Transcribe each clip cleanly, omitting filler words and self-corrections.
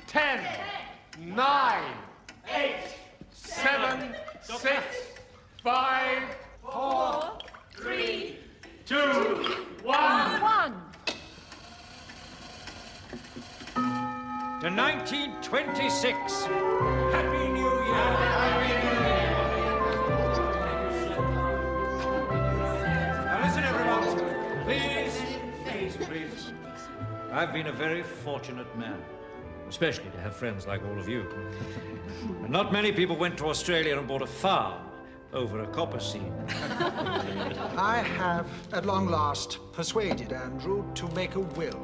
10, 9, 8, 7, 6, 5, 4, 3, 2, 1. To 1926. Happy New Year. Happy New Year. Now listen, everyone. Please. I've been a very fortunate man, especially to have friends like all of you. And not many people went to Australia and bought a farm over a copper seam. I have, at long last, persuaded Andrew to make a will,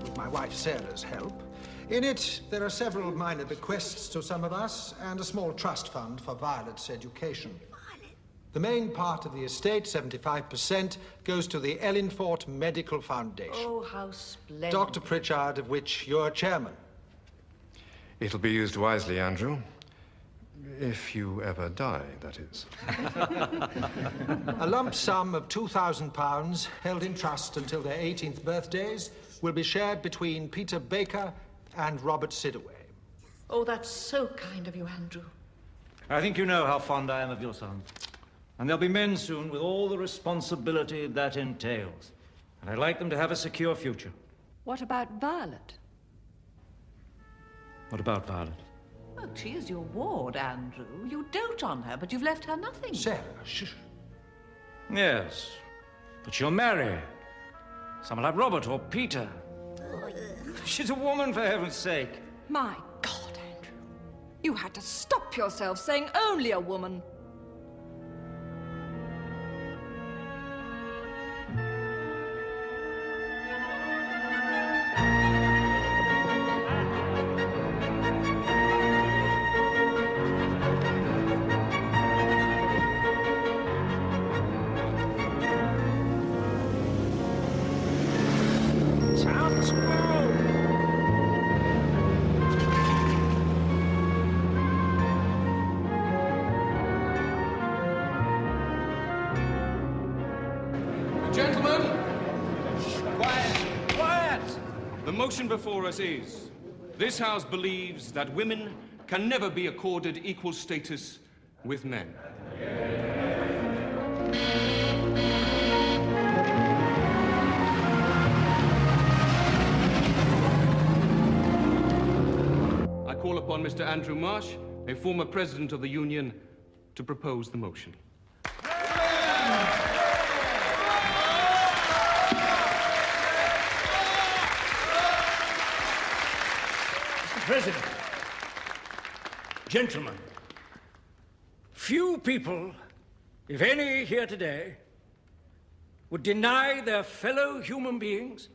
with my wife Sarah's help. In it, there are several minor bequests to some of us and a small trust fund for Violet's education. The main part of the estate, 75%, goes to the Ellingfort Medical Foundation. Oh, how splendid. Dr. Pritchard, of which you're chairman. It'll be used wisely, Andrew. If you ever die, that is. A lump sum of £2,000, held in trust until their 18th birthdays, will be shared between Peter Baker and Robert Sidaway. Oh, that's so kind of you, Andrew. I think you know how fond I am of your son. And there'll be men soon with all the responsibility that entails. And I'd like them to have a secure future. What about Violet? What about Violet? Well, she is your ward, Andrew. You dote on her, but you've left her nothing. Sarah, shh. Yes, but she'll marry someone like Robert or Peter. She's a woman, for heaven's sake. My God, Andrew. You had to stop yourself saying only a woman. The motion before us is, this House believes that women can never be accorded equal status with men. I call upon Mr. Andrew Marsh, a former president of the Union, to propose the motion. President, gentlemen, few people, if any here today, would deny their fellow human beings,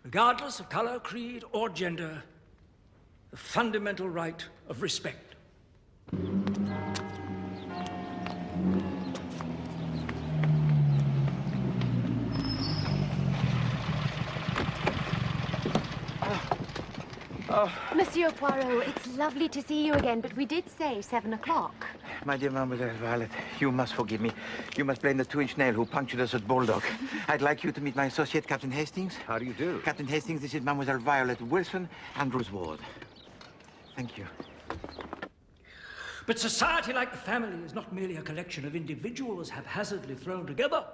regardless of color, creed, or gender, the fundamental right of respect. Monsieur Poirot, it's lovely to see you again, but we did say 7 o'clock. My dear Mademoiselle Violet, you must forgive me. You must blame the 2-inch nail who punctured us at Bulldog. I'd like you to meet my associate, Captain Hastings. How do you do? Captain Hastings, this is Mademoiselle Violet Wilson, Andrew's ward. Thank you. But society, like the family, is not merely a collection of individuals haphazardly thrown together.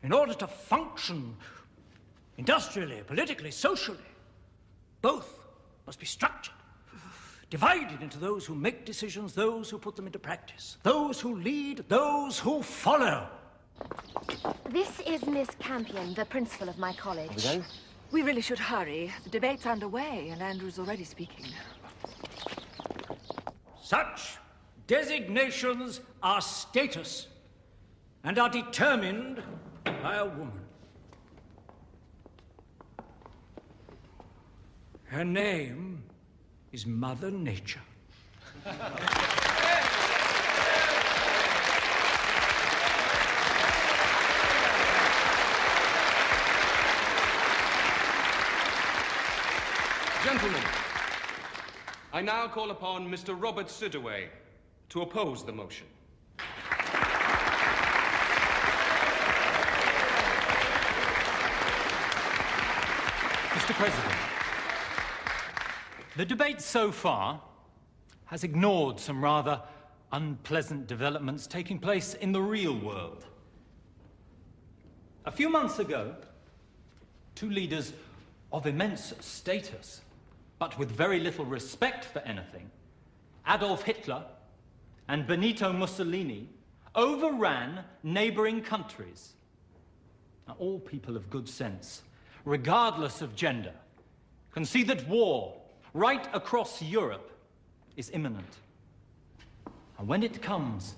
In order to function industrially, politically, socially, both must be structured, divided into those who make decisions, those who put them into practice, those who lead, those who follow. This is Miss Campion, the principal of my college. Okay. We really should hurry. The debate's underway, and Andrew's already speaking. Such designations are status and are determined by a woman. Her name is Mother Nature. Gentlemen, I now call upon Mr. Robert Sidaway to oppose the motion. Mr. President, The debate so far has ignored some rather unpleasant developments taking place in the real world. A few months ago, two leaders of immense status, but with very little respect for anything, Adolf Hitler and Benito Mussolini, overran neighboring countries. Now, all people of good sense, regardless of gender, can see that war right across Europe is imminent. And when it comes,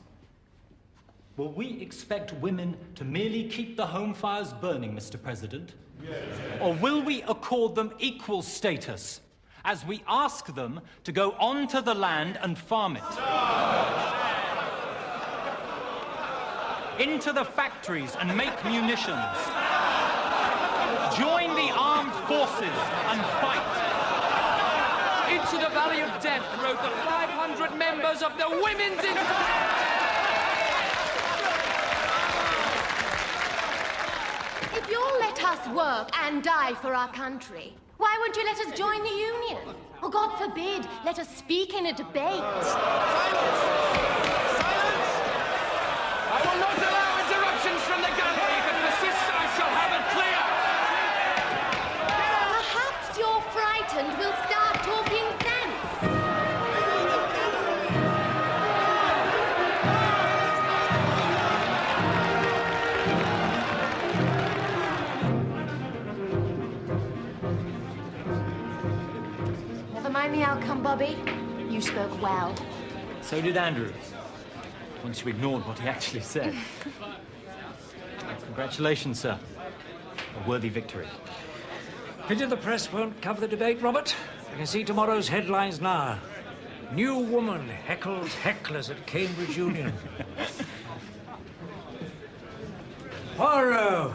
will we expect women to merely keep the home fires burning, Mr. President? Yes. Or will we accord them equal status as we ask them to go onto the land and farm it? Into the factories and make munitions. Join the armed forces and fight. Into the valley of death rode the 500 members of the Women's If you'll let us work and die for our country, why won't you let us join the union? Or, God forbid, let us speak in a debate. Silence! Silence! I will not allow interruptions from the gallery. If it persists, I shall have it clear! Perhaps you're frightened we'll start talking sense. Never mind the outcome, Bobby. You spoke well. So did Andrew, once you ignored what he actually said. Congratulations, sir. A worthy victory. Pity the press won't cover the debate, Robert. I can see tomorrow's headlines now. New woman heckles hecklers at Cambridge Union. Bوارو,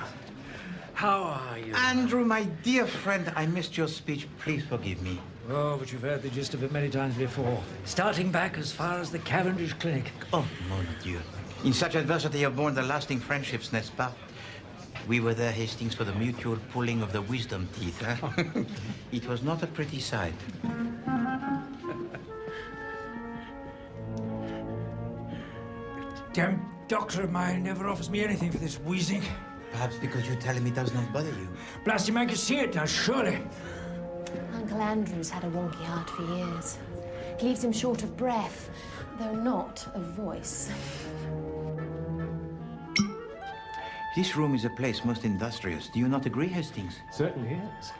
how are you? Andrew, my dear friend, I missed your speech. Please forgive me. Oh, but you've heard the gist of it many times before. Starting back as far as the Cavendish Clinic. Oh, mon Dieu. In such adversity are born the lasting friendships, n'est-ce pas? We were there, Hastings, for the mutual pulling of the wisdom teeth, huh? It was not a pretty sight. Damn doctor of mine never offers me anything for this wheezing. Perhaps because you tell him it does not bother you. Blasty man can see it now, surely. Uncle Andrew's had a wonky heart for years. It leaves him short of breath, though not of voice. This room is a place most industrious. Do you not agree, Hastings? Certainly is.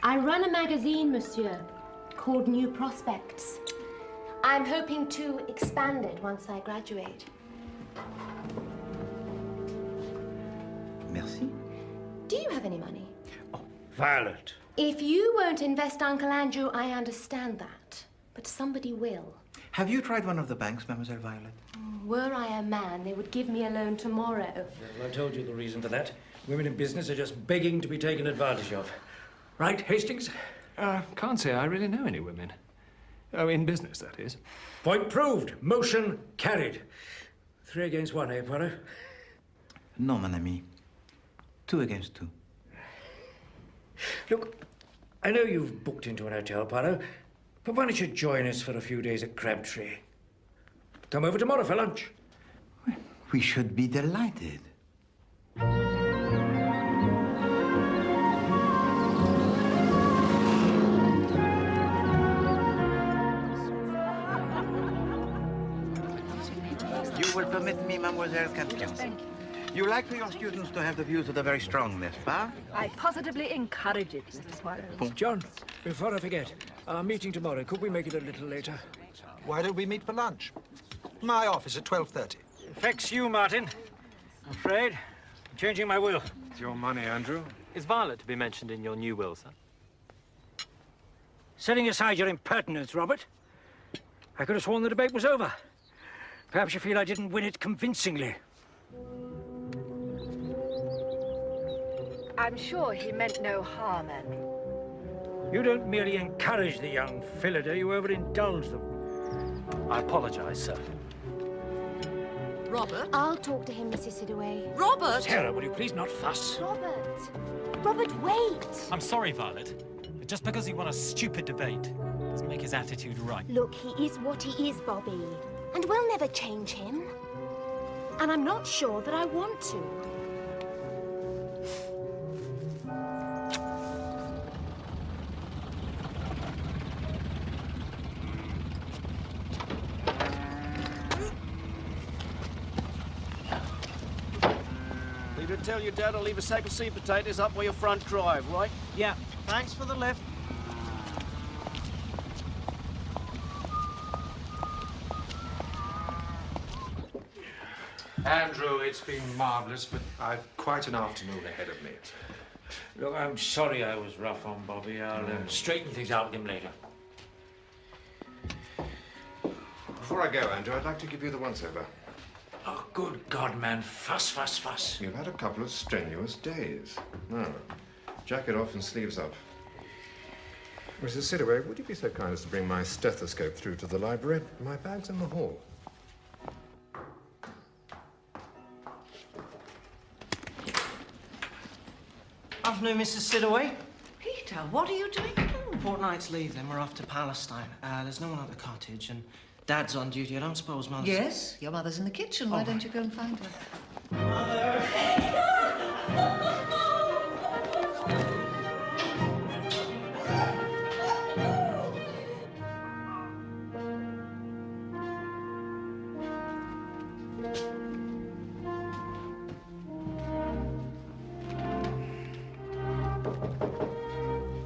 I run a magazine, monsieur, called New Prospects. I'm hoping to expand it once I graduate. Merci. Do you have any money? Oh, Violet. If you won't invest, Uncle Andrew, I understand that. But somebody will. Have you tried one of the banks, Mademoiselle Violet? Were I a man, they would give me a loan tomorrow. Well, I told you the reason for that. Women in business are just begging to be taken advantage of. Right, Hastings? Can't say I really know any women. Oh, in business, that is. Point proved. Motion carried. 3 against 1, eh, Poirot? No, mon ami. 2 against 2. Look, I know you've booked into an hotel, Poirot, but why don't you join us for a few days at Crabtree? Come over tomorrow for lunch. We should be delighted. You will permit me, Mademoiselle Campion. Thank you. You like for your students to have the views that are very strong, n'est-ce pas? I positively encourage it, Mr. Poirot. John, before I forget, our meeting tomorrow, could we make it a little later? Why don't we meet for lunch? My office at 12:30. Affects you, Martin. I'm afraid. I'm changing my will. It's your money, Andrew. Is Violet to be mentioned in your new will, sir? Setting aside your impertinence, Robert, I could have sworn the debate was over. Perhaps you feel I didn't win it convincingly. I'm sure he meant no harm, Andrew. You don't merely encourage the young Philader, you overindulge them. I apologize, sir. Robert? I'll talk to him, Mrs. Sidaway. Robert! Sarah, will you please not fuss? Robert! Robert, wait! I'm sorry, Violet. Just because he won a stupid debate doesn't make his attitude right. Look, he is what he is, Bobby. And we'll never change him. And I'm not sure that I want to. You did tell your dad to leave a sack of sweet potatoes up by your front drive, right? Yeah, thanks for the lift. Andrew, it's been marvellous, but I've quite an afternoon ahead of me. Look, I'm sorry I was rough on Bobby. I'll straighten things out with him later. Before I go, Andrew, I'd like to give you the once-over. Oh, good God, man. Fuss, fuss, fuss. You've had a couple of strenuous days. Now, jacket off and sleeves up. Mrs. Sidaway, would you be so kind as to bring my stethoscope through to the library? My bag's in the hall. Afternoon, Mrs. Sidaway. Peter, what are you doing home? Fortnight's leave, then we're off to Palestine. There's no one at the cottage, and Dad's on duty. I don't suppose Mother's... Yes, your mother's in the kitchen. Why don't you go and find her? Mother!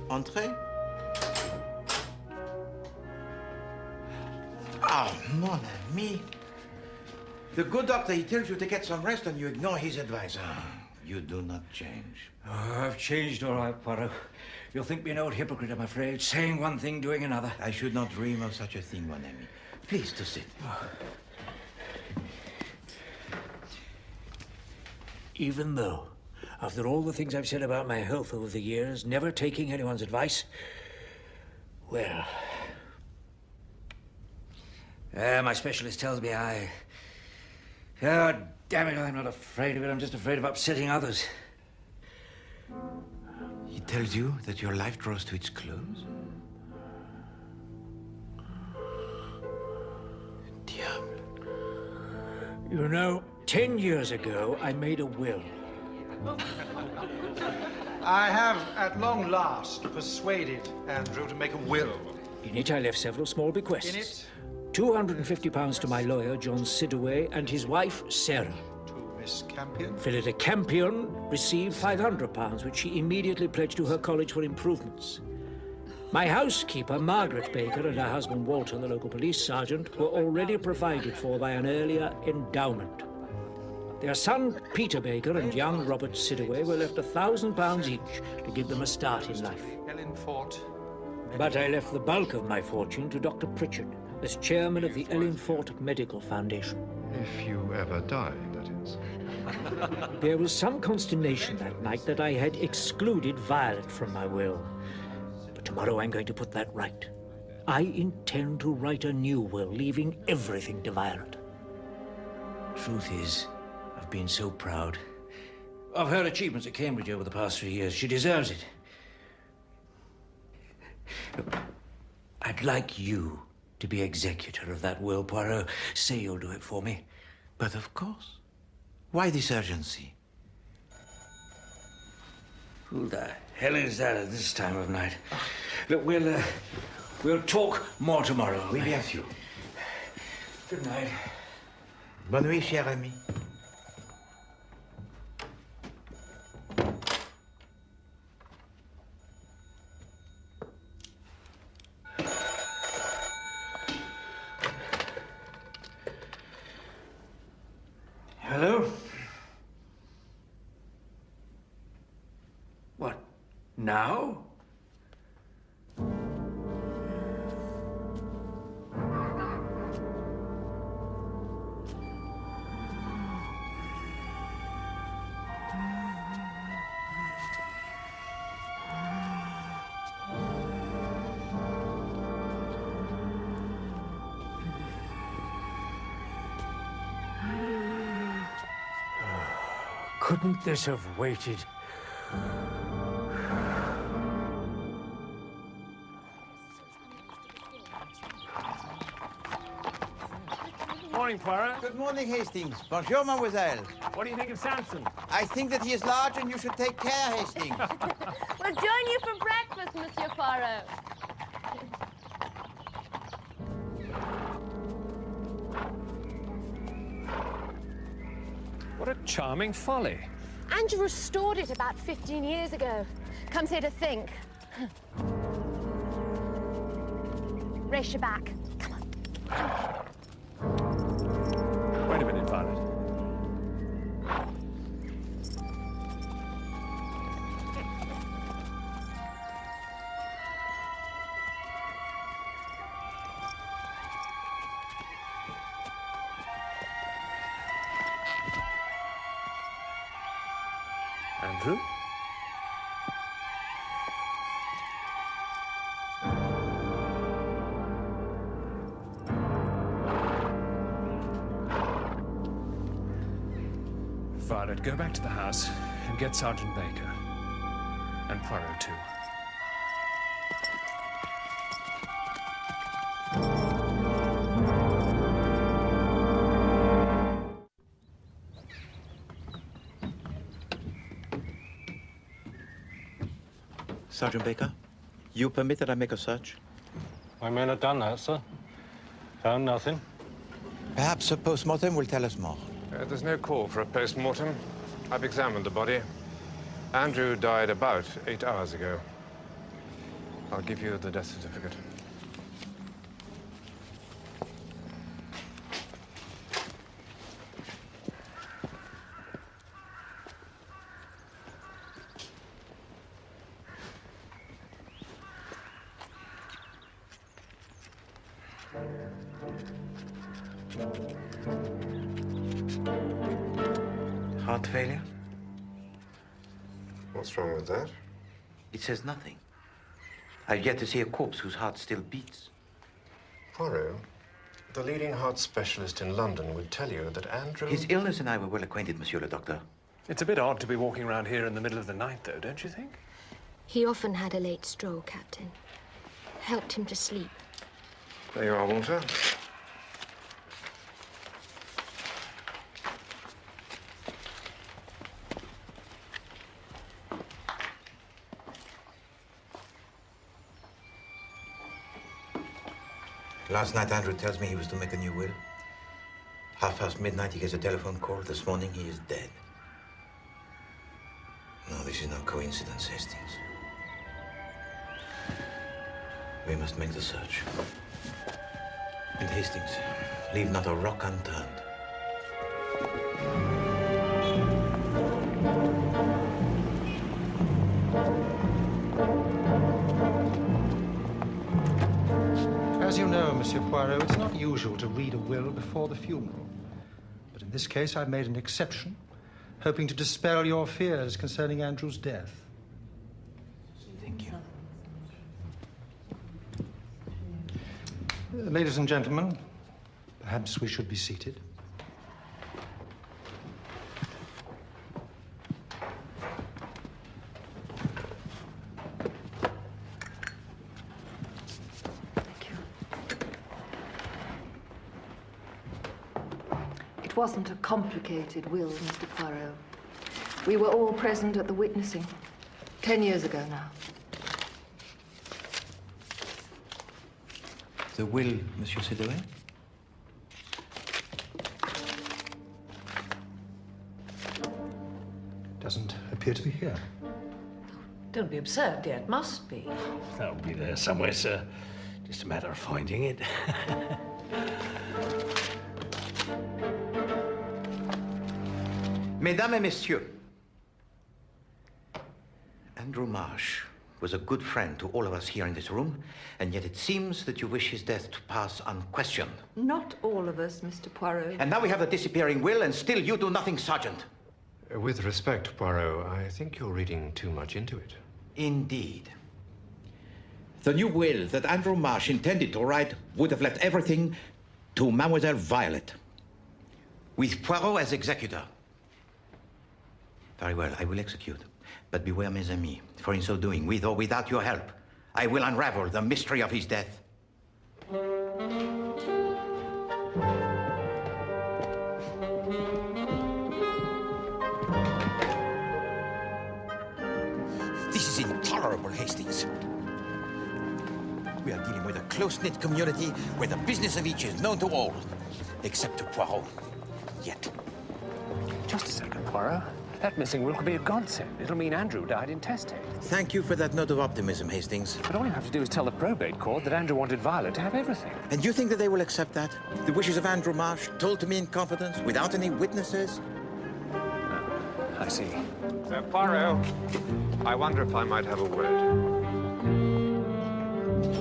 Entrez. Oh, mon ami. The good doctor, he tells you to get some rest and you ignore his advice. You do not change. Oh, I've changed all right, Poirot. You'll think me an old hypocrite, I'm afraid. Saying one thing, doing another. I should not dream of such a thing, mon ami. Please to sit. Even though, after all the things I've said about my health over the years, never taking anyone's advice, well... my specialist tells me Oh, damn it, I'm not afraid of it. I'm just afraid of upsetting others. He tells you that your life draws to its close? Diable. You know, 10 years ago, I made a will. I have, at long last, persuaded Andrew to make a will. In it, I left several small bequests. In it? £250 to my lawyer, John Sidaway, and his wife, Sarah. To Miss Campion? Philida Campion received £500, which she immediately pledged to her college for improvements. My housekeeper, Margaret Baker, and her husband, Walter, the local police sergeant, were already provided for by an earlier endowment. Their son, Peter Baker, and young Robert Sidaway were left £1,000 each to give them a start in life. Ellen Fort. But I left the bulk of my fortune to Dr. Pritchard, as chairman of the Ellen Fort Medical Foundation. If you ever die, that is. There was some consternation that night that I had excluded Violet from my will. But tomorrow I'm going to put that right. I intend to write a new will, leaving everything to Violet. Truth is, I've been so proud of her achievements at Cambridge over the past 3 years. She deserves it. I'd like you to be executor of that will, Poirot. Say you'll do it for me. But of course. Why this urgency? Who the hell is that at this time of night? Look, we'll talk more tomorrow. Oui, bien sûr. Good night. Bonne nuit, cher ami. Hello? What, now? Couldn't this have waited? morning, Poirot. Good morning, Hastings. Bonjour, mademoiselle. What do you think of Samson? I think that he is large and you should take care, Hastings. We'll join you for breakfast, Monsieur Poirot. What a charming folly. Andrew restored it about 15 years ago. Comes here to think. Race your back. Come on. Wait a minute, Violet. Andrew? Violet, go back to the house and get Sergeant Baker. And Poirot, too. Sergeant Baker, you permit that I make a search? My men have done that, sir. Found nothing. Perhaps a post-mortem will tell us more. There's no call for a post-mortem. I've examined the body. Andrew died about 8 hours ago. I'll give you the death certificate. Heart failure? What's wrong with that? It says nothing. I've yet to see a corpse whose heart still beats. Poirot, the leading heart specialist in London would tell you that Andrew... His illness and I were well acquainted, Monsieur le Docteur. It's a bit odd to be walking around here in the middle of the night, though, don't you think? He often had a late stroll, Captain. Helped him to sleep. There you are, Walter. Last night, Andrew tells me he was to make a new will. midnight, he gets a telephone call. This morning, he is dead. No, this is no coincidence, Hastings. We must make the search. And Hastings, leave not a rock unturned. As you know, Monsieur Poirot, it's not usual to read a will before the funeral. But in this case, I've made an exception, hoping to dispel your fears concerning Andrew's death. Thank you. Ladies and gentlemen, perhaps we should be seated. It wasn't a complicated will, Mr. Poirot. We were all present at the witnessing 10 years ago now. The will, Monsieur Cédouet? Doesn't appear to be here. Don't be absurd, dear. It must be. That'll be there somewhere, sir. Just a matter of finding it. Mesdames et messieurs, Andrew Marsh was a good friend to all of us here in this room, and yet it seems that you wish his death to pass unquestioned. Not all of us, Mr. Poirot. And now we have the disappearing will, and still you do nothing, Sergeant. With respect, Poirot, I think you're reading too much into it. Indeed. The new will that Andrew Marsh intended to write would have left everything to Mademoiselle Violet, with Poirot as executor. Very well, I will execute. But beware, mes amis, for in so doing, with or without your help, I will unravel the mystery of his death. This is intolerable, Hastings. We are dealing with a close-knit community where the business of each is known to all, except to Poirot. Yet. Just a second, Poirot. That missing will could be a godsend. It'll mean Andrew died intestate. Thank you for that note of optimism, Hastings. But all you have to do is tell the probate court that Andrew wanted Violet to have everything. And you think that they will accept that? The wishes of Andrew Marsh, told to me in confidence, without any witnesses? I see. Poirot, I wonder if I might have a word.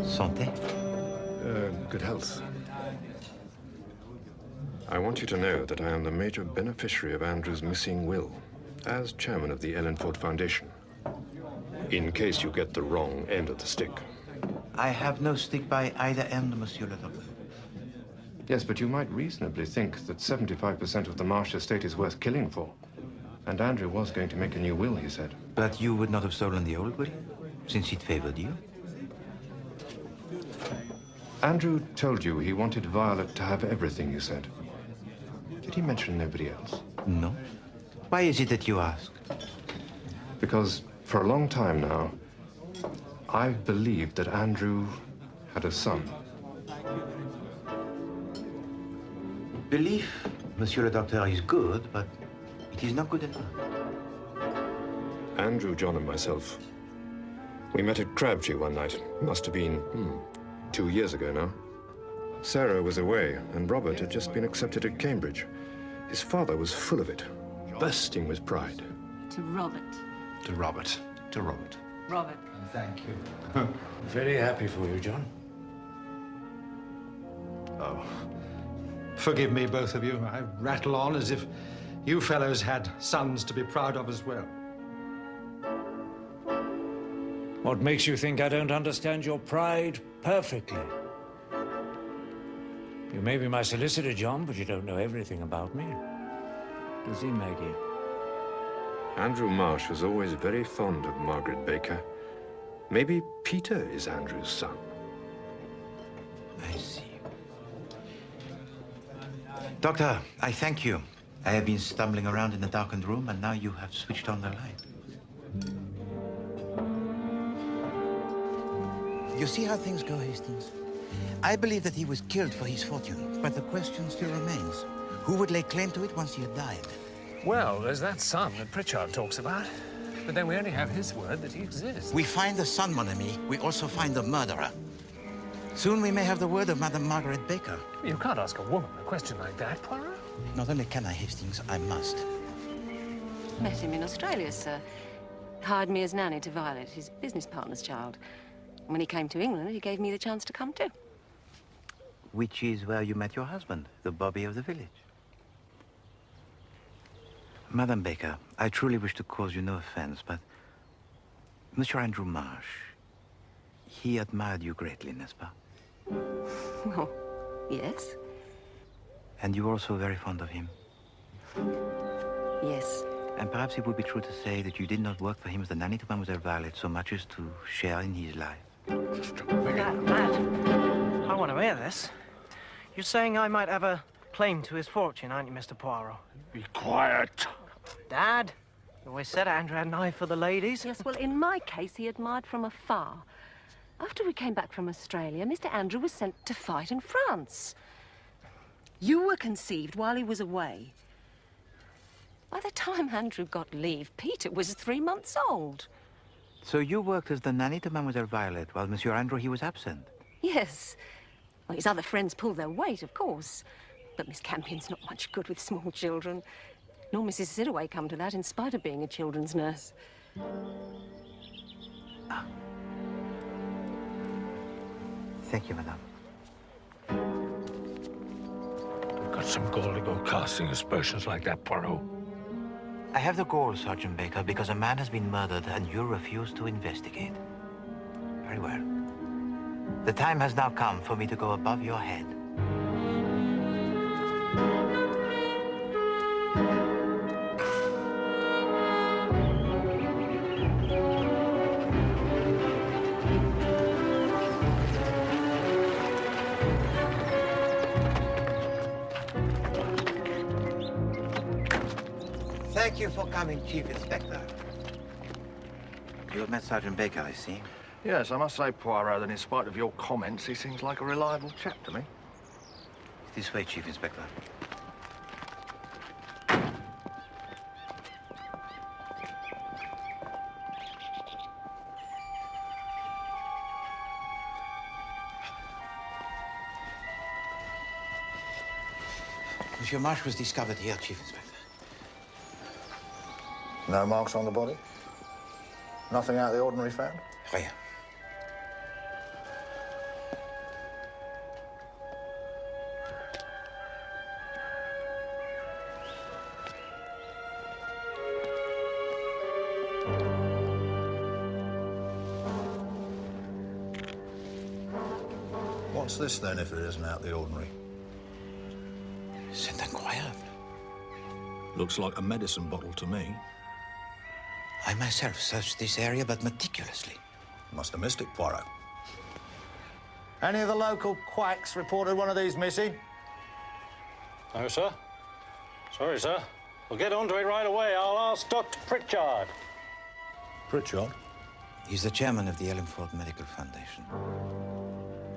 Santé. Good health. I want you to know that I am the major beneficiary of Andrew's missing will, as chairman of the Ellenford Foundation, in case you get the wrong end of the stick. I have no stick by either end, Monsieur le Docteur. Yes, but you might reasonably think that 75% of the Marsh estate is worth killing for. And Andrew was going to make a new will, he said. But you would not have stolen the old will, since it favored you? Andrew told you he wanted Violet to have everything, you said. Did he mention nobody else? No. Why is it that you ask? Because for a long time now, I've believed that Andrew had a son. Belief, Monsieur le Docteur, is good, but it is not good enough. Andrew, John, and myself, we met at Crabtree one night. Must have been 2 years ago now. Sarah was away, and Robert had just been accepted at Cambridge. His father was full of it, bursting with pride. To Robert. To Robert. To Robert. Robert. Thank you. Very happy for you, John. Oh. Forgive me, both of you. I rattle on as if you fellows had sons to be proud of as well. What makes you think I don't understand your pride perfectly? You may be my solicitor, John, but you don't know everything about me. Does he, Maggie? Andrew Marsh was always very fond of Margaret Baker. Maybe Peter is Andrew's son. I see. Doctor, I thank you. I have been stumbling around in the darkened room, and now you have switched on the light. You see how things go, Hastings? I believe that he was killed for his fortune, but the question still remains. Who would lay claim to it once he had died? Well, there's that son that Pritchard talks about. But then we only have his word that he exists. We find the son, mon ami. We also find the murderer. Soon we may have the word of Madame Margaret Baker. You can't ask a woman a question like that, Poirot. Not only can I, Hastings, I must. Met him in Australia, sir. Hired me as nanny to Violet, his business partner's child. When he came to England, he gave me the chance to come too. Which is where you met your husband, the bobby of the village. Madame Baker, I truly wish to cause you no offense, but Monsieur Andrew Marsh, he admired you greatly, n'est-ce pas? Oh, yes. And you were also very fond of him? Yes. And perhaps it would be true to say that you did not work for him as the nanny to Mademoiselle Violet so much as to share in his life. Dad, I want to hear this. You're saying I might have a claim to his fortune, aren't you, Mr. Poirot? Be quiet. Dad, you always said Andrew had an eye for the ladies. Yes, well, in my case, he admired from afar. After we came back from Australia, Mr. Andrew was sent to fight in France. You were conceived while he was away. By the time Andrew got leave, Peter was 3 months old. So you worked as the nanny to Mademoiselle Violet while Monsieur Andrew, he was absent? Yes. Well, his other friends pulled their weight, of course. But Miss Campion's not much good with small children. Nor Mrs. Sidaway come to that, in spite of being a children's nurse. Ah. Thank you, madame. You've got some gall to go casting aspersions like that, Poirot. I have the gall, Sergeant Baker, because a man has been murdered and you refuse to investigate. Very well. The time has now come for me to go above your head. Thank you for coming, Chief Inspector. You have met Sergeant Baker, I see. Yes, I must say, Poirot, that in spite of your comments, he seems like a reliable chap to me. This way, Chief Inspector. Monsieur Marsh was discovered here, Chief Inspector. No marks on the body? Nothing out of the ordinary found? Rien. What's this, then, if it isn't out of the ordinary? C'est incroyable. Looks like a medicine bottle to me. I myself searched this area, but meticulously. Must have missed it, Poirot. Any of the local quacks reported one of these missing? No, sir. Sorry, sir. We'll get onto it right away. I'll ask Dr. Pritchard. Pritchard? He's the chairman of the Ellenford Medical Foundation.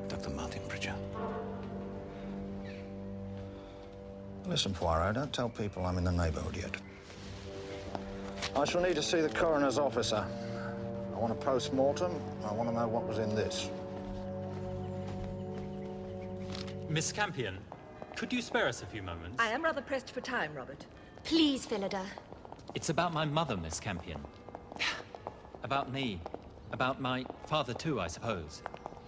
Dr. Martin Pritchard. Listen, Poirot, don't tell people I'm in the neighborhood yet. I shall need to see the coroner's officer. I want a post-mortem. I want to know what was in this. Miss Campion, could you spare us a few moments? I am rather pressed for time, Robert. Please, Phillida. It's about my mother, Miss Campion. About me. About my father, too, I suppose.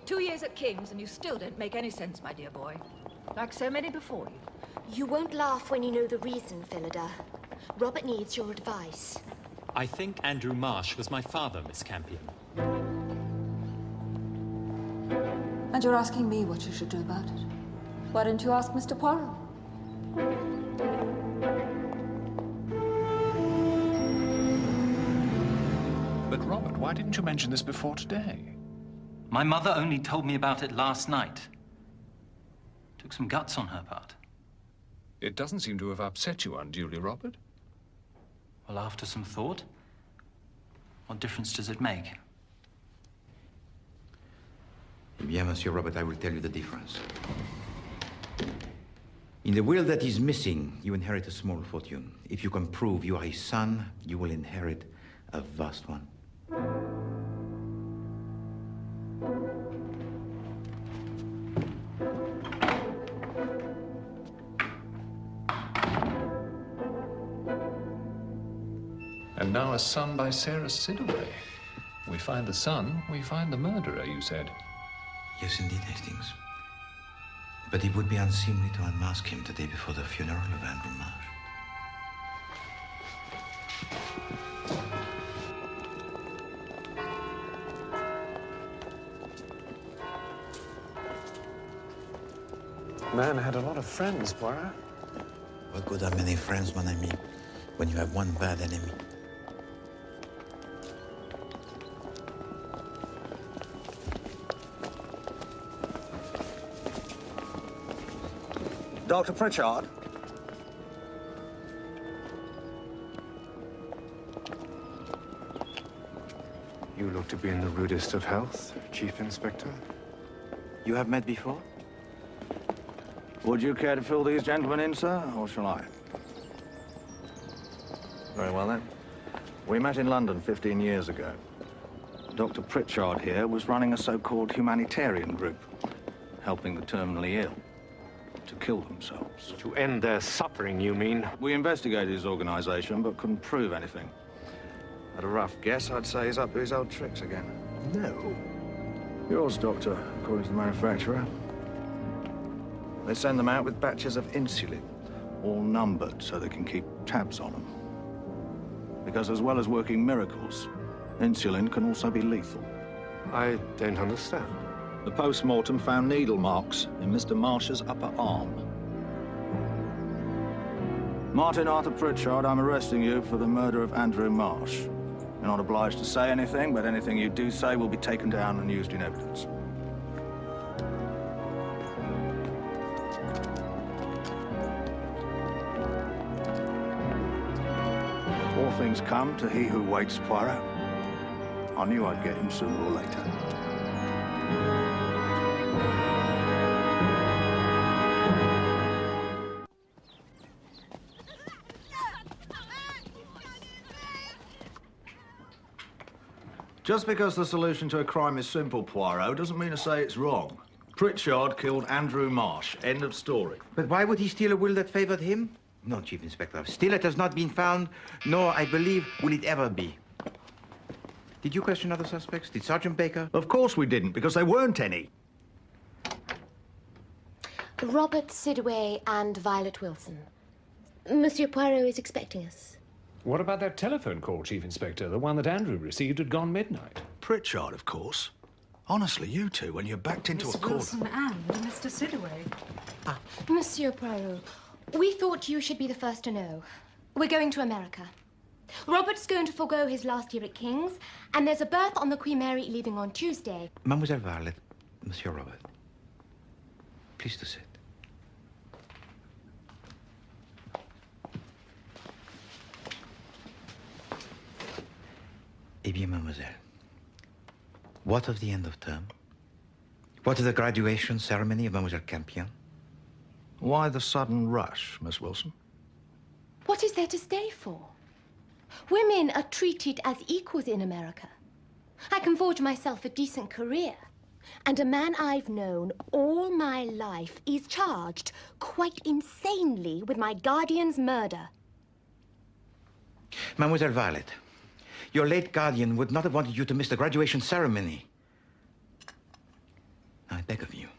2 years at King's and you still don't make any sense, my dear boy. Like so many before you. You won't laugh when you know the reason, Phillida. Robert needs your advice. I think Andrew Marsh was my father, Miss Campion. And you're asking me what you should do about it? Why don't you ask Mr. Poirot? But Robert, why didn't you mention this before today? My mother only told me about it last night. Took some guts on her part. It doesn't seem to have upset you unduly, Robert. Well, after some thought, what difference does it make? Eh bien, Monsieur Robert, I will tell you the difference. In the will that is missing, you inherit a small fortune. If you can prove you are his son, you will inherit a vast one. And now a son by Sarah Sidaway. We find the son, we find the murderer, you said. Yes, indeed, Hastings. But it would be unseemly to unmask him the day before the funeral of Andrew Marsh. Man had a lot of friends, Poirot. What good are many friends, mon ami, when you have one bad enemy? Dr. Pritchard? You look to be in the rudest of health, Chief Inspector. You have met before? Would you care to fill these gentlemen in, sir, or shall I? Very well, then. We met in London 15 years ago. Dr. Pritchard here was running a so-called humanitarian group, helping the terminally ill to kill themselves. To end their suffering, you mean? We investigated his organization, but couldn't prove anything. At a rough guess, I'd say he's up to his old tricks again. No. Yours, Doctor, according to the manufacturer. They send them out with batches of insulin, all numbered so they can keep tabs on them. Because as well as working miracles, insulin can also be lethal. I don't understand. The post-mortem found needle marks in Mr. Marsh's upper arm. Martin Arthur Pritchard, I'm arresting you for the murder of Andrew Marsh. You're not obliged to say anything, but anything you do say will be taken down and used in evidence. All things come to he who waits, Poirot. I knew I'd get him sooner or later. Just because the solution to a crime is simple, Poirot, doesn't mean to say it's wrong. Pritchard killed Andrew Marsh. End of story. But why would he steal a will that favored him? No, Chief Inspector. Still, it has not been found, nor, I believe, will it ever be. Did you question other suspects? Did Sergeant Baker? Of course we didn't, because there weren't any. Robert Sidway and Violet Wilson. Monsieur Poirot is expecting us. What about that telephone call, Chief Inspector? The one that Andrew received had gone midnight. Pritchard, of course. Honestly, you two, when you're backed into a corner... Miss Wilson and Mr. Sidway. Monsieur Poirot, we thought you should be the first to know. We're going to America. Robert's going to forego his last year at King's, and there's a berth on the Queen Mary leaving on Tuesday. Mademoiselle Violet, Monsieur Robert, please to sit. Eh bien, mademoiselle, what of the end of term? What of the graduation ceremony of Mademoiselle Campion? Why the sudden rush, Miss Wilson? What is there to stay for? Women are treated as equals in America. I can forge myself a decent career. And a man I've known all my life is charged quite insanely with my guardian's murder. Mademoiselle Violet, your late guardian would not have wanted you to miss the graduation ceremony. I beg of you,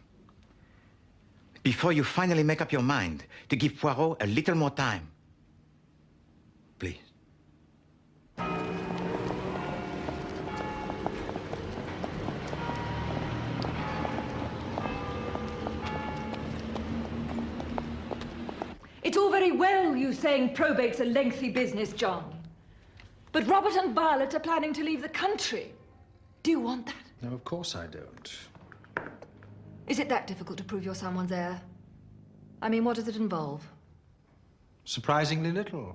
before you finally make up your mind to give Poirot a little more time, please. It's all very well you saying probate's a lengthy business, John. But Robert and Violet are planning to leave the country. Do you want that? No, of course I don't. Is it that difficult to prove you're someone's heir? I mean, what does it involve? Surprisingly little.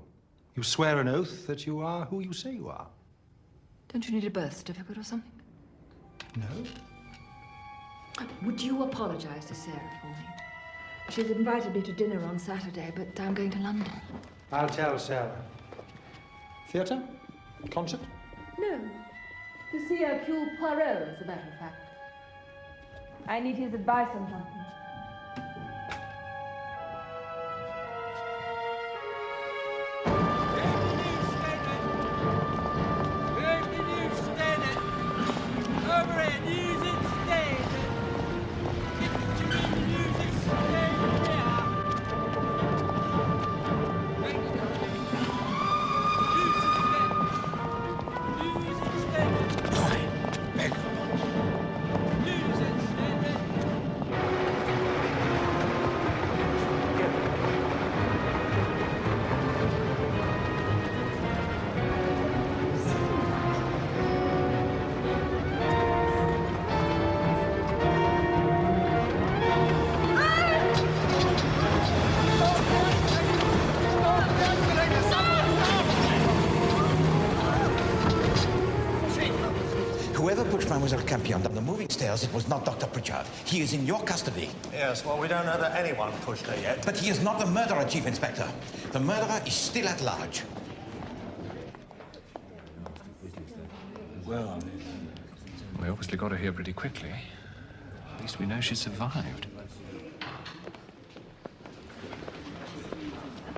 You swear an oath that you are who you say you are. Don't you need a birth certificate or something? No? Would you apologize to Sarah for me? She's invited me to dinner on Saturday, but I'm going to London. I'll tell Sarah. Theatre? Concert? No. To see Hercule Poirot, as a matter of fact. I need his advice on something. Whoever pushed Mademoiselle Campion down the moving stairs, it was not Dr. Pritchard. He is in your custody. Yes, well, we don't know that anyone pushed her yet. But he is not the murderer, Chief Inspector. The murderer is still at large. Well, we obviously got her here pretty quickly. At least we know she survived.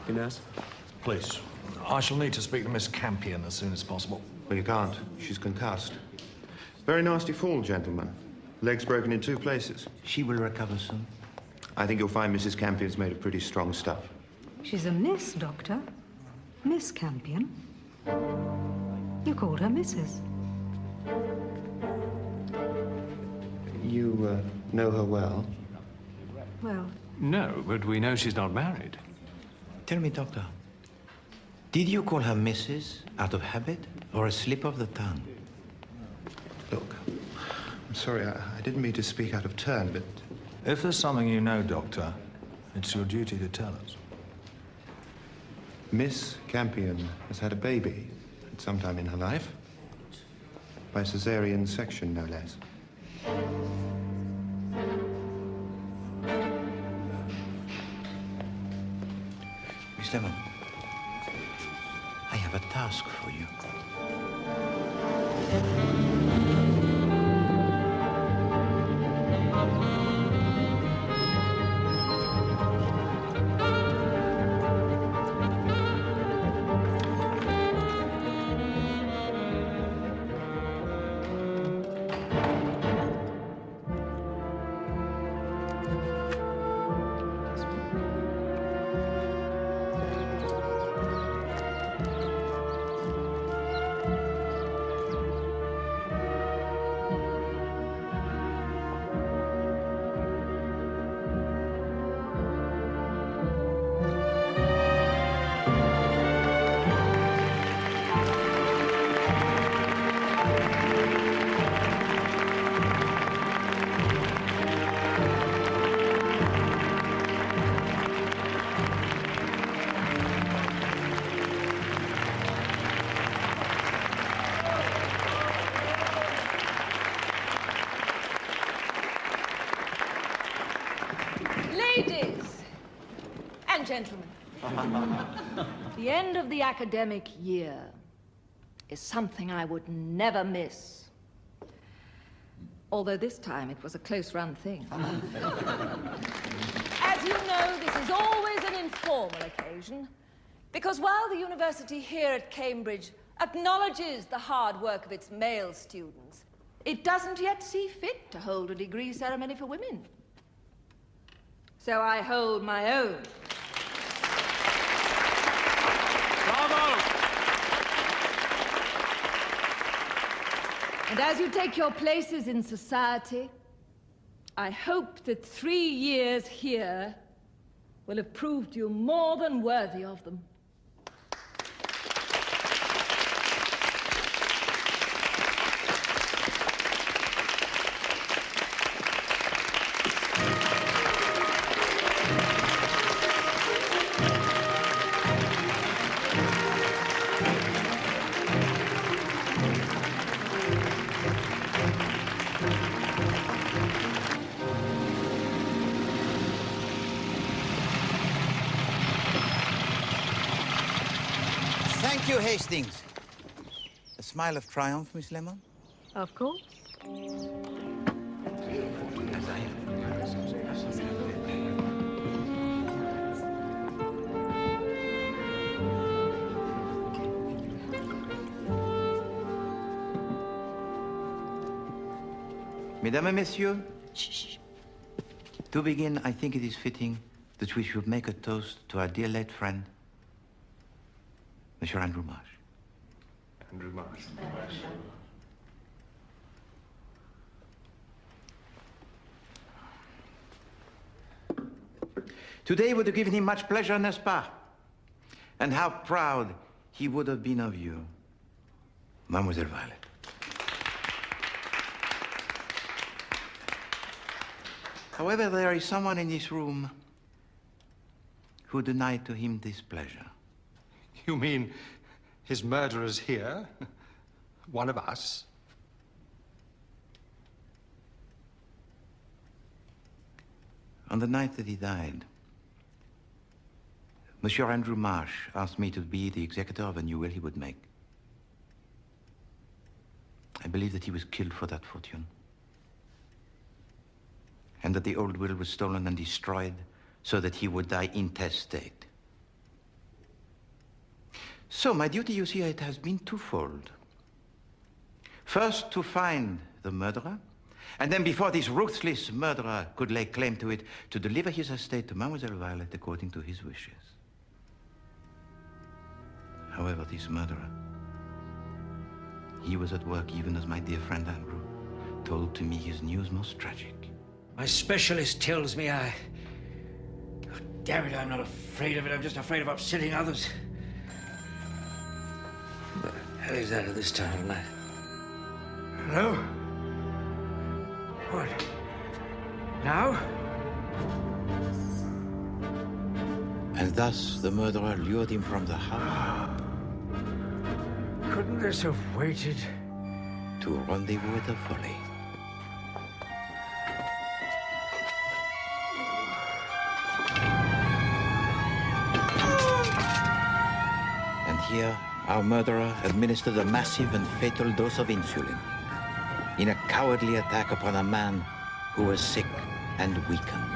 Inez? Please. I shall need to speak to Miss Campion as soon as possible. Well, you can't. She's concussed. Very nasty fall, gentlemen. Legs broken in 2 places. She will recover soon. I think you'll find Mrs. Campion's made of pretty strong stuff. She's a miss, Doctor. Miss Campion. You called her Mrs. You, know her well? Well... No, but we know she's not married. Tell me, Doctor, did you call her Mrs. out of habit or a slip of the tongue? Look, I'm sorry, I didn't mean to speak out of turn, but... If there's something you know, Doctor, it's your duty to tell us. Miss Campion has had a baby at some time in her life. By caesarean section, no less. Miss Lemon, I have a task for you. Ladies and gentlemen, the end of the academic year is something I would never miss. Although this time it was a close-run thing. As you know, this is always an informal occasion, because while the university here at Cambridge acknowledges the hard work of its male students, it doesn't yet see fit to hold a degree ceremony for women. So I hold my own. Bravo! And as you take your places in society, I hope that 3 years here will have proved you more than worthy of them. Thank you, Hastings. A smile of triumph, Miss Lemon? Of course. Mesdames et messieurs, to begin, I think it is fitting that we should make a toast to our dear late friend, Monsieur Andrew Marsh. Andrew Marsh. Today would have given him much pleasure, n'est-ce pas? And how proud he would have been of you, Mademoiselle Violet. However, there is someone in this room who denied to him this pleasure. You mean his murderer's here? One of us? On the night that he died, Monsieur Andrew Marsh asked me to be the executor of a new will he would make. I believe that he was killed for that fortune, and that the old will was stolen and destroyed so that he would die intestate. So my duty, you see, it has been twofold. First, to find the murderer, and then before this ruthless murderer could lay claim to it, to deliver his estate to Mademoiselle Violet according to his wishes. However, this murderer, he was at work even as my dear friend Andrew told to me his news most tragic. My specialist tells me oh, damn it, I'm not afraid of it. I'm just afraid of upsetting others. What the hell is that at this time of night? Hello? What? Now? And thus the murderer lured him from the house. Couldn't this have waited to rendezvous with the folly. And here, our murderer administered a massive and fatal dose of insulin in a cowardly attack upon a man who was sick and weakened.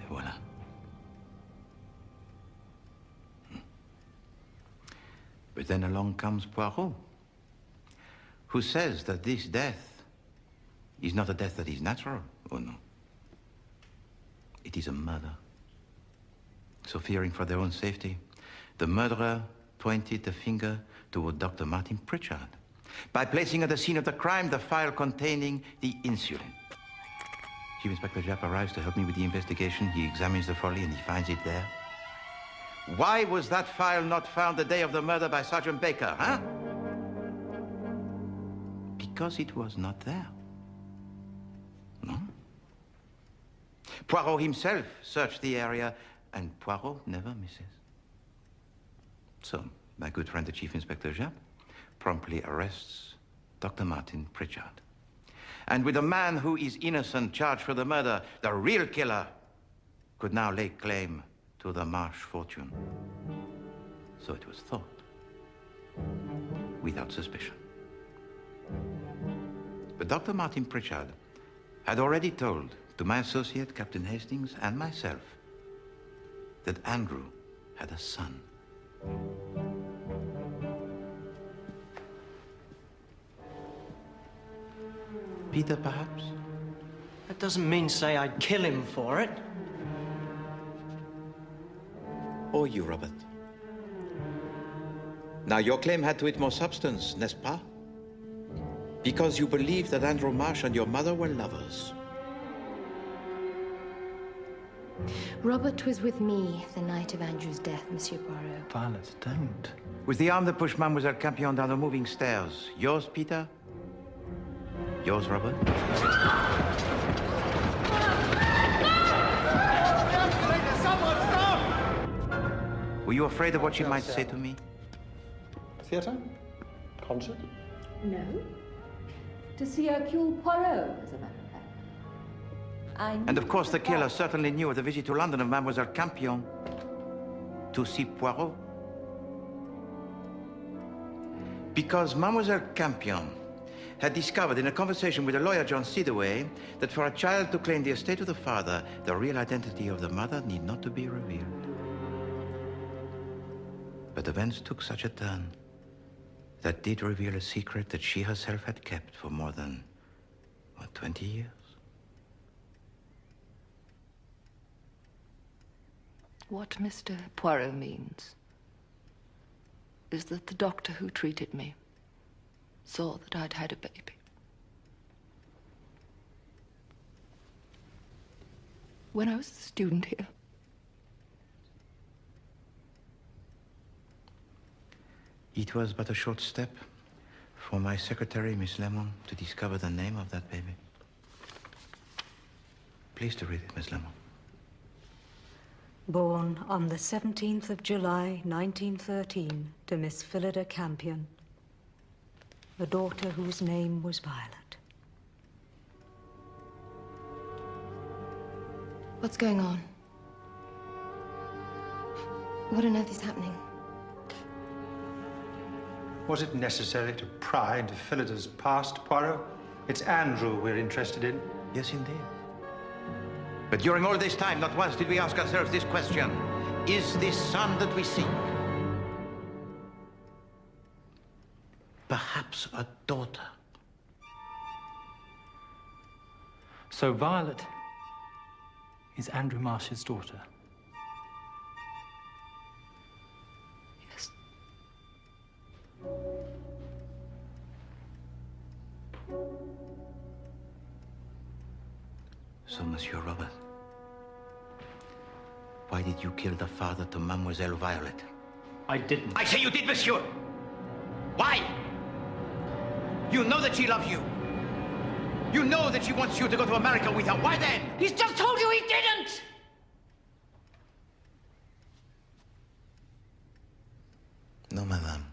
Et voilà. But then along comes Poirot, who says that this death is not a death that is natural. Oh no. It is a murder. So fearing for their own safety, the murderer pointed the finger toward Dr. Martin Pritchard by placing at the scene of the crime the file containing the insulin. Chief Inspector Japp arrives to help me with the investigation. He examines the folly and he finds it there. Why was that file not found the day of the murder by Sergeant Baker, huh? Because it was not there. No? Poirot himself searched the area, and Poirot never misses. So, my good friend, the Chief Inspector Japp, promptly arrests Dr. Martin Pritchard. And with a man who is innocent charged for the murder, the real killer could now lay claim to the Marsh fortune. So it was thought, without suspicion. But Dr. Martin Pritchard had already told to my associate, Captain Hastings, and myself, that Andrew had a son. Peter, perhaps? That doesn't mean say I'd kill him for it. Or you, Robert. Now, your claim had to it more substance, n'est-ce pas? Because you believed that Andrew Marsh and your mother were lovers. Robert was with me the night of Andrew's death, Monsieur Poirot. Violet, don't. Was the arm that pushed Mademoiselle Campion down the moving stairs yours, Peter? Yours, Robert? Someone stop! Were you afraid of what she might say to me? Theatre? Concert? No. To see her kill Poirot, as a matter of fact. And of course, the killer certainly knew of the visit to London of Mademoiselle Campion to see Poirot. Because Mademoiselle Campion had discovered in a conversation with a lawyer, John Sidaway, that for a child to claim the estate of the father, the real identity of the mother need not to be revealed. But events took such a turn that did reveal a secret that she herself had kept for more than, what, 20 years? What Mr. Poirot means is that the doctor who treated me saw that I'd had a baby. When I was a student here. It was but a short step for my secretary, Miss Lemon, to discover the name of that baby. Please to read it, Miss Lemon. Born on the 17th of July, 1913, to Miss Phillida Campion, a daughter whose name was Violet. What's going on? What on earth is happening? Was it necessary to pry into Phillida's past, Poirot? It's Andrew we're interested in. Yes, indeed. But during all this time, not once did we ask ourselves this question. Is this son that we seek perhaps a daughter? So Violet is Andrew Marsh's daughter? Yes. So, Monsieur Robert, why did you kill the father to Mademoiselle Violet? I didn't. I say you did, Monsieur! Why? You know that she loves you. You know that she wants you to go to America with her. Why then? He's just told you he didn't! No, madame.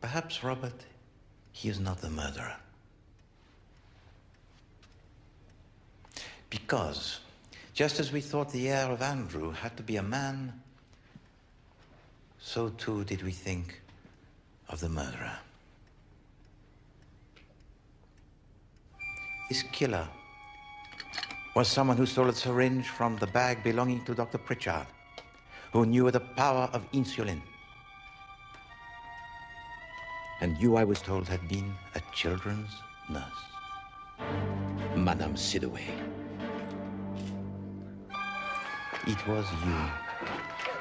Perhaps Robert, he is not the murderer. Because, just as we thought the heir of Andrew had to be a man, so too did we think of the murderer. This killer was someone who stole a syringe from the bag belonging to Dr. Pritchard, who knew the power of insulin. And you, I was told, had been a children's nurse. Madame Sidaway. It was you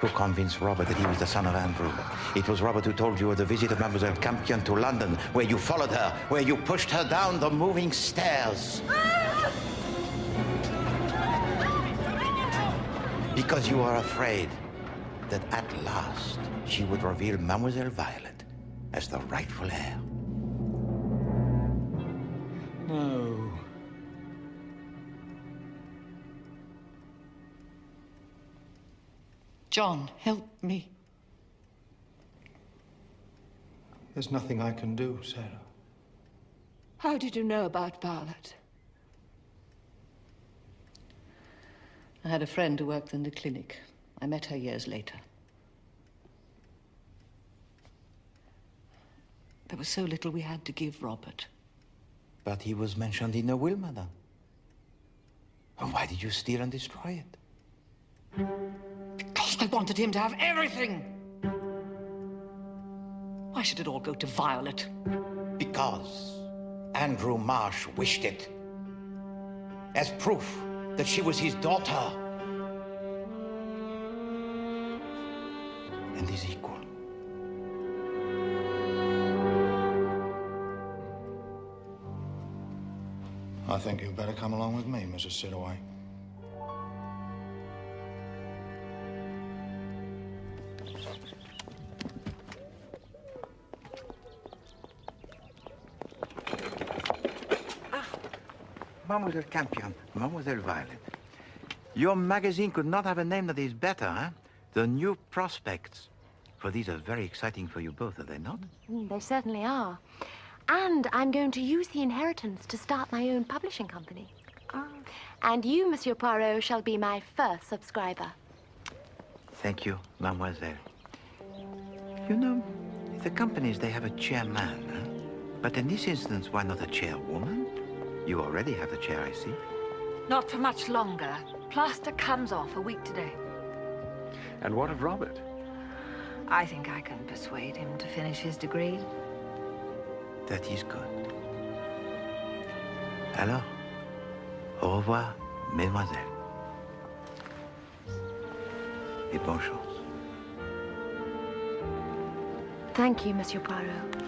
who convinced Robert that he was the son of Andrew. It was Robert who told you of the visit of Mademoiselle Campion to London, where you followed her, where you pushed her down the moving stairs. Because you were afraid that at last she would reveal Mademoiselle Violet as the rightful heir. No. John, help me. There's nothing I can do, Sarah. How did you know about Violet? I had a friend who worked in the clinic. I met her years later. There was so little we had to give Robert. But he was mentioned in a will, madame. And why did you steal and destroy it? Because I wanted him to have everything. Why should it all go to Violet? Because Andrew Marsh wished it. As proof that she was his daughter. And his equal. I think you'd better come along with me, Mrs. Sidaway. Mademoiselle Campion, Mademoiselle Violet. Your magazine could not have a name that is better, huh? The New Prospects. For these are very exciting for you both, are they not? They certainly are. And I'm going to use the inheritance to start my own publishing company. And you, Monsieur Poirot, shall be my first subscriber. Thank you, mademoiselle. You know, the companies, they have a chairman, huh? But in this instance, why not a chairwoman? You already have the chair, I see. Not for much longer. Plaster comes off a week today. And what of Robert? I think I can persuade him to finish his degree. That is good. Alors, au revoir, mesdemoiselles. Et bonne chance. Thank you, Monsieur Poirot.